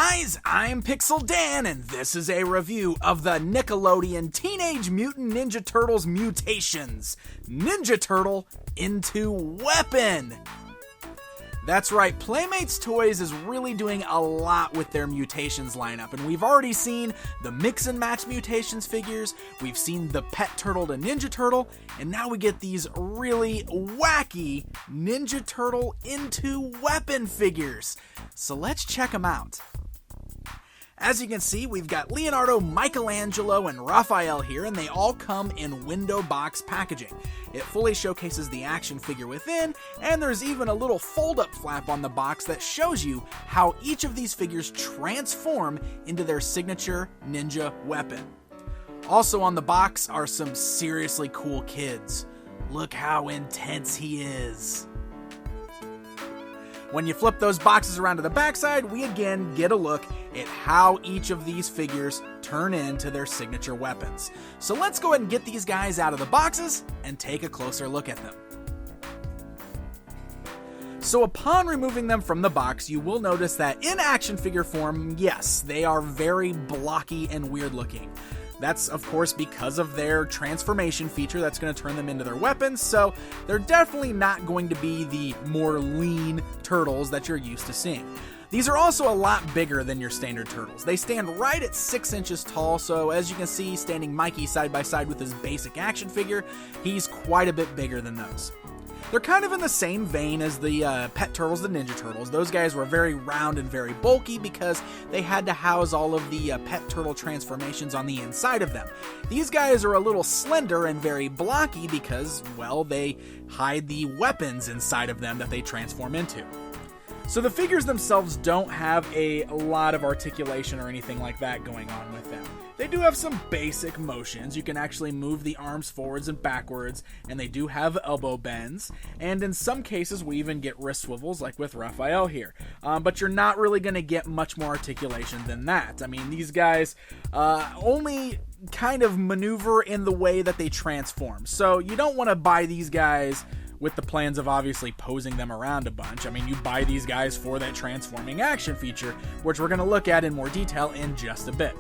guys, I'm Pixel Dan, and this is a review of the Nickelodeon Teenage Mutant Ninja Turtles Mutations. Ninja Turtle into Weapon! That's right, Playmates Toys is really doing a lot with their Mutations lineup, and we've already seen the Mix and Match Mutations figures, we've seen the Pet Turtle to Ninja Turtle, and now we get these really wacky Ninja Turtle into Weapon figures. So let's check them out. As you can see, we've got Leonardo, Michelangelo, and Raphael here, and they all come in window box packaging. It fully showcases the action figure within, and there's even a little fold-up flap on the box that shows you how each of these figures transform into their signature ninja weapon. Also on the box are some seriously cool kids. Look how intense he is. When you flip those boxes around to the backside, we again get a look at how each of these figures turn into their signature weapons. So let's go ahead and get these guys out of the boxes and take a closer look at them. So upon removing them from the box, you will notice that in action figure form, yes, they are very blocky and weird looking. That's, of course, because of their transformation feature that's going to turn them into their weapons, so they're definitely not going to be the more lean turtles that you're used to seeing. These are also a lot bigger than your standard turtles. They stand right at 6 inches tall, so as you can see, standing Mikey side by side with his basic action figure, he's quite a bit bigger than those. They're kind of in the same vein as the Pet Turtles, the Ninja Turtles. Those guys were very round and very bulky because they had to house all of the Pet Turtle transformations on the inside of them. These guys are a little slender and very blocky because, well, they hide the weapons inside of them that they transform into. So the figures themselves don't have a lot of articulation or anything like that going on with them. They do have some basic motions. You can actually move the arms forwards and backwards, and they do have elbow bends, and in some cases we even get wrist swivels like with Raphael here. But you're not really going to get much more articulation than that. I mean, these guys only kind of maneuver in the way that they transform. So you don't want to buy these guys with the plans of obviously posing them around a bunch. I mean, you buy these guys for that transforming action feature, which we're going to look at in more detail in just a bit.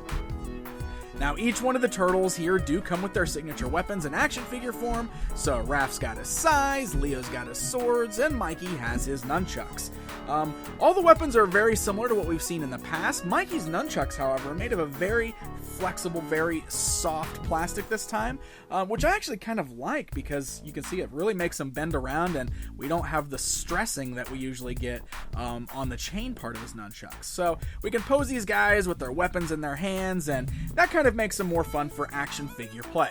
Now, each one of the turtles here do come with their signature weapons in action figure form, so Raph's got his sais, Leo's got his swords, and Mikey has his nunchucks. All the weapons are very similar to what we've seen in the past. Mikey's nunchucks, however, are made of a very flexible, very soft plastic this time, which I actually kind of like because you can see it really makes them bend around and we don't have the stressing that we usually get on the chain part of his nunchucks. So we can pose these guys with their weapons in their hands, and that kind of makes them more fun for action figure play.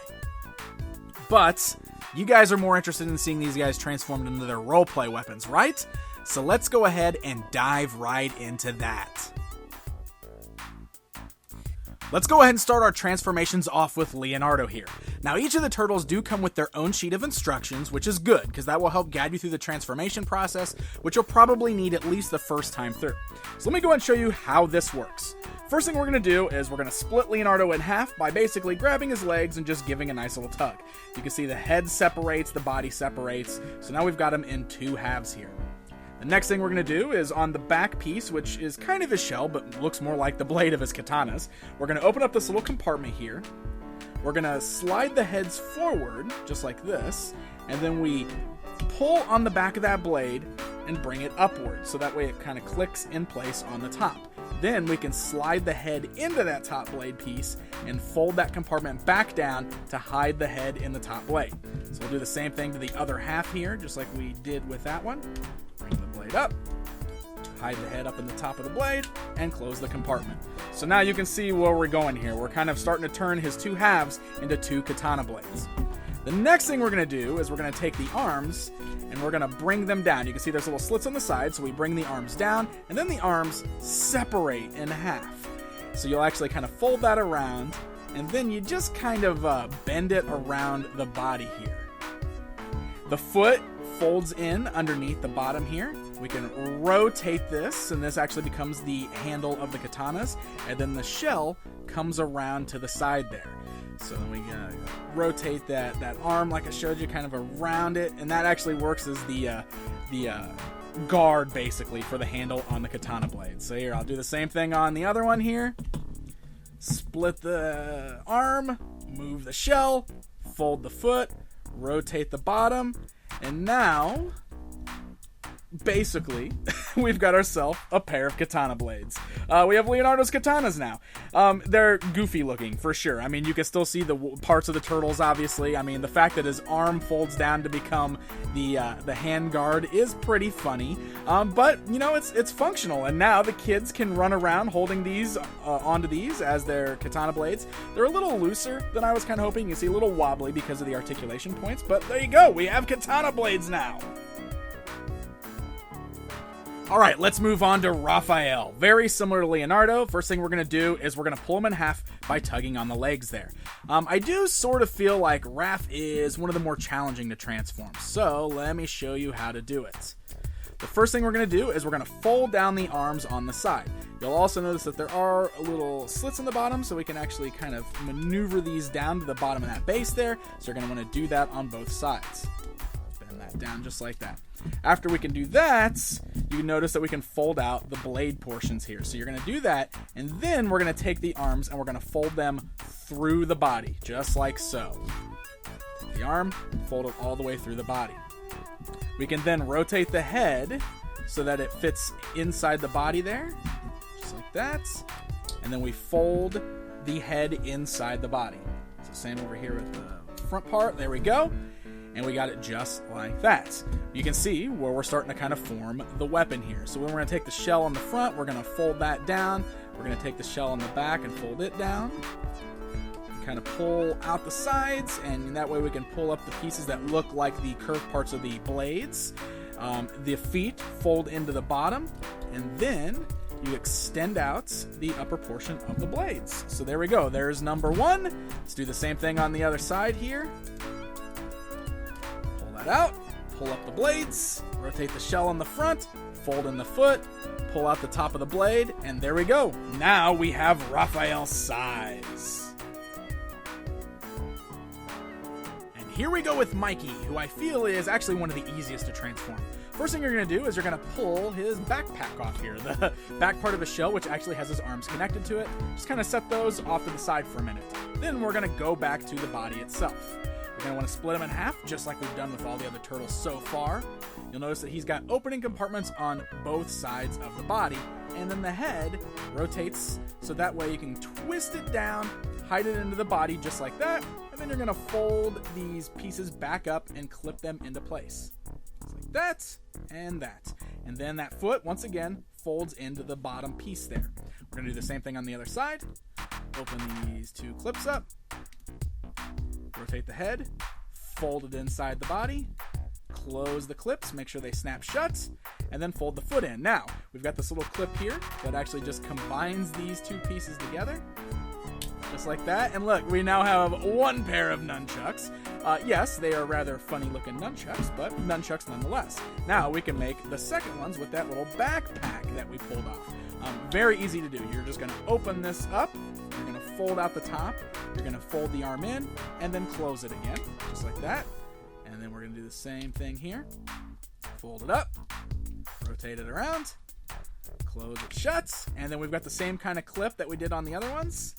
But you guys are more interested in seeing these guys transformed into their roleplay weapons, right? So let's go ahead and dive right into that. Let's go ahead and start our transformations off with Leonardo here. Now, each of the turtles do come with their own sheet of instructions, which is good, because that will help guide you through the transformation process, which you'll probably need at least the first time through. So let me go ahead and show you how this works. First thing we're going to do is we're going to split Leonardo in half by basically grabbing his legs and just giving a nice little tug. You can see the head separates, the body separates, so now we've got him in two halves here. The next thing we're going to do is on the back piece, which is kind of his shell, but looks more like the blade of his katanas, we're going to open up this little compartment here. We're going to slide the heads forward, just like this, and then we pull on the back of that blade and bring it upward, so that way it kind of clicks in place on the top. Then we can slide the head into that top blade piece and fold that compartment back down to hide the head in the top blade. So we'll do the same thing to the other half here, just like we did with that one. Bring the blade up, hide the head up in the top of the blade, and close the compartment. So now you can see where we're going here. We're kind of starting to turn his two halves into two katana blades. The next thing we're going to do is we're going to take the arms and we're going to bring them down. You can see there's little slits on the side, so we bring the arms down, and then the arms separate in half. So you'll actually kind of fold that around, and then you just kind of bend it around the body here. The foot folds in underneath the bottom here. We can rotate this, and this actually becomes the handle of the katanas, and then the shell comes around to the side there. So then we rotate that arm like I showed you, kind of around it, and that actually works as the guard, basically, for the handle on the katana blade. So here, I'll do the same thing on the other one here. Split the arm, move the shell, fold the foot, rotate the bottom, and now, basically, we've got ourselves a pair of katana blades. We have Leonardo's katanas now. They're goofy looking, for sure. I mean, you can still see the parts of the turtles, obviously. I mean, the fact that his arm folds down to become the hand guard is pretty funny. But, you know, it's functional. And now the kids can run around holding these onto these as their katana blades. They're a little looser than I was kind of hoping. You see, a little wobbly because of the articulation points. But there you go. We have katana blades now. All right, let's move on to Raphael. Very similar to Leonardo. First thing we're going to do is we're going to pull him in half by tugging on the legs there. I do sort of feel like Raph is one of the more challenging to transform. So let me show you how to do it. The first thing we're going to do is we're going to fold down the arms on the side. You'll also notice that there are little slits in the bottom, so we can actually kind of maneuver these down to the bottom of that base there. So you're going to want to do that on both sides. Bend that down just like that. After we can do that, you notice that we can fold out the blade portions here. So you're going to do that, and then we're going to take the arms and we're going to fold them through the body, just like so. Take the arm, fold it all the way through the body. We can then rotate the head so that it fits inside the body there, just like that. And then we fold the head inside the body. So same over here with the front part. There we go. And we got it just like that. You can see where we're starting to kind of form the weapon here. So when we're going to take the shell on the front, we're going to fold that down. We're going to take the shell on the back and fold it down. Kind of pull out the sides, and that way we can pull up the pieces that look like the curved parts of the blades. The feet fold into the bottom, and then you extend out the upper portion of the blades. So there we go. There's number one. Let's do the same thing on the other side here. Out, pull up the blades, rotate the shell on the front, fold in the foot, pull out the top of the blade, and there we go. Now we have Raphael's size. And here we go with Mikey, who I feel is actually one of the easiest to transform. First thing you're going to do is you're going to pull his backpack off here, the back part of his shell, which actually has his arms connected to it. Just kind of set those off to the side for a minute. Then we're going to go back to the body itself. We're going to want to split him in half, just like we've done with all the other turtles so far. You'll notice that he's got opening compartments on both sides of the body, and then the head rotates so that way you can twist it down, hide it into the body just like that, and then you're going to fold these pieces back up and clip them into place. Just like that, and that. And then that foot, once again, folds into the bottom piece there. We're going to do the same thing on the other side. Open these two clips up. Rotate the head, fold it inside the body, close the clips, make sure they snap shut, and then fold the foot in. Now, we've got this little clip here that actually just combines these two pieces together, just like that. And look, we now have one pair of nunchucks. Yes, they are rather funny looking nunchucks, but nunchucks nonetheless. Now we can make the second ones with that little backpack that we pulled off. Very easy to do. You're just going to open this up, you're going to fold out the top, you're going to fold the arm in, and then close it again, just like that. And then we're going to do the same thing here. Fold it up, rotate it around, close it shut, and then we've got the same kind of clip that we did on the other ones.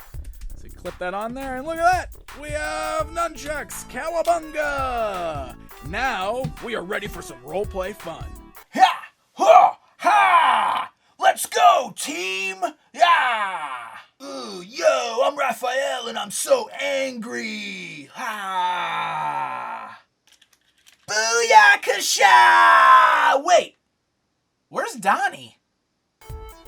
So you clip that on there, and look at that! We have nunchucks! Cowabunga! Now, we are ready for some roleplay fun. Ha! Ha! Ha! Let's go, team! Yeah! Ooh, yo, I'm Raphael and I'm so angry! Ha! Booyakasha! Wait, where's Donnie?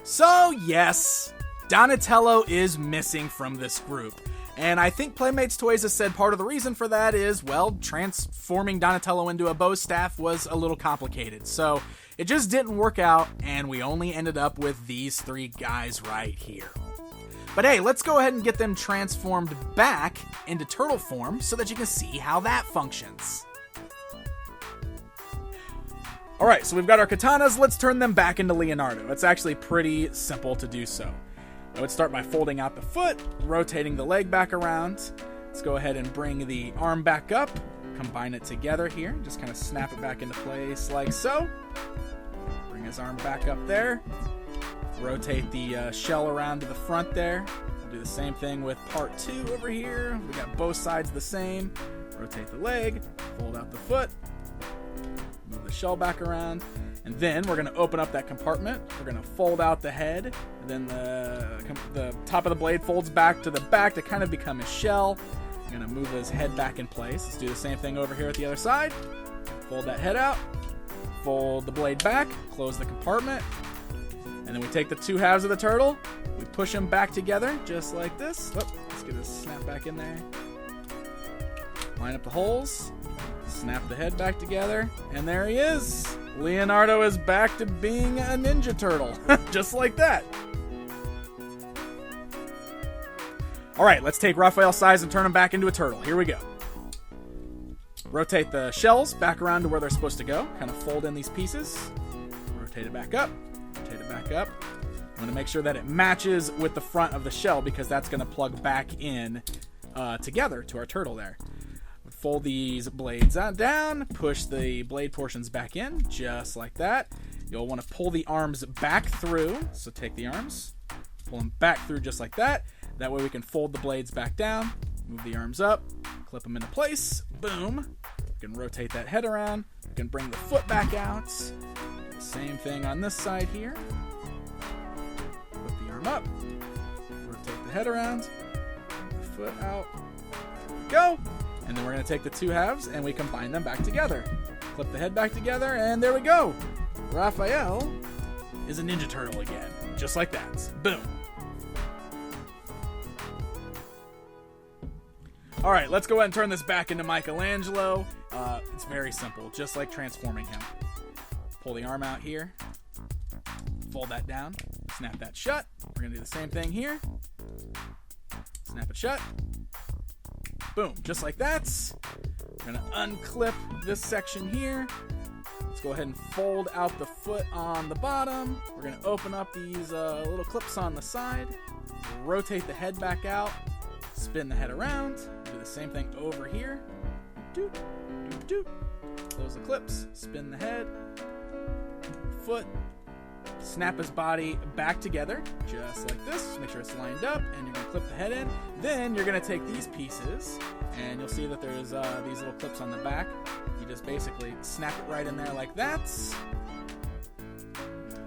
So, yes, Donatello is missing from this group. And I think Playmates Toys has said part of the reason for that is, well, transforming Donatello into a bow staff was a little complicated. So it just didn't work out, and we only ended up with these three guys right here. But hey, let's go ahead and get them transformed back into turtle form so that you can see how that functions. Alright, so we've got our katanas. Let's turn them back into Leonardo. It's actually pretty simple to do so. I would start by folding out the foot, rotating the leg back around. Let's go ahead and bring the arm back up, combine it together here, just kind of snap it back into place like so. his arm back up there. Rotate the shell around to the front there. We'll do the same thing with part 2 over here. We got both sides the same. Rotate the leg, fold out the foot, move the shell back around, and then we're going to open up that compartment. We're going to fold out the head, and then the top of the blade folds back to the back to kind of become a shell. I'm going to move his head back in place. Let's do the same thing over here at the other side. Fold that head out, fold the blade back, close the compartment, and then we take the 2 halves of the turtle, we push them back together just like this. Oh, let's get this snap back in there. Line up the holes, snap the head back together, and there he is. Leonardo is back to being a Ninja Turtle, just like that. All right, let's take Raphael's size and turn him back into a turtle. Here we go. Rotate the shells back around to where they're supposed to go. Kind of fold in these pieces. Rotate it back up. Rotate it back up. I'm going to make sure that it matches with the front of the shell because that's going to plug back in together to our turtle there. Fold these blades down, push the blade portions back in, just like that. You'll want to pull the arms back through. So take the arms, pull them back through just like that. That way we can fold the blades back down, move the arms up, clip them into place, boom. We can rotate that head around. We can bring the foot back out. Same thing on this side here. Put the arm up, rotate the head around, the foot out, there we go. And then we're going to take the 2 halves and we combine them back together. Clip the head back together and there we go. Raphael is a Ninja Turtle again. Just like that. Boom. All right, let's go ahead and turn this back into Michelangelo. It's very simple, just like transforming him. Pull the arm out here. Fold that down. Snap that shut. We're going to do the same thing here. Snap it shut. Boom, just like that. We're going to unclip this section here. Let's go ahead and fold out the foot on the bottom. We're going to open up these little clips on the side. Rotate the head back out. Spin the head around. Do the same thing over here. Doot, doot, doot. Close the clips. Spin the head. Foot. Snap his body back together, just like this. Make sure it's lined up, and you're going to clip the head in. Then you're going to take these pieces, and you'll see that there's these little clips on the back. You just basically snap it right in there like that.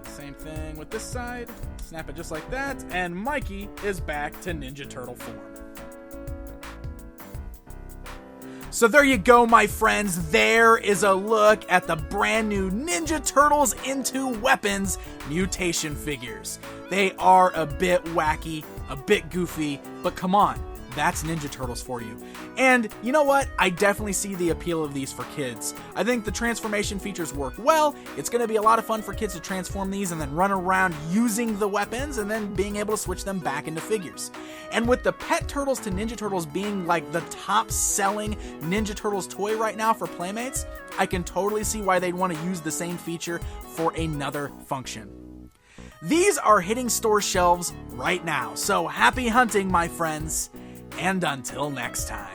Same thing with this side. Snap it just like that, and Mikey is back to Ninja Turtle form. So there you go, my friends. There is a look at the brand new Ninja Turtles into Weapons Mutation figures. They are a bit wacky, a bit goofy, but come on, that's Ninja Turtles for you. And you know what? I definitely see the appeal of these for kids. I think the transformation features work well. It's going to be a lot of fun for kids to transform these and then run around using the weapons and then being able to switch them back into figures. And with the Pet Turtles to Ninja Turtles being like the top selling Ninja Turtles toy right now for Playmates, I can totally see why they'd want to use the same feature for another function. These are hitting store shelves right now, so happy hunting, my friends, and until next time.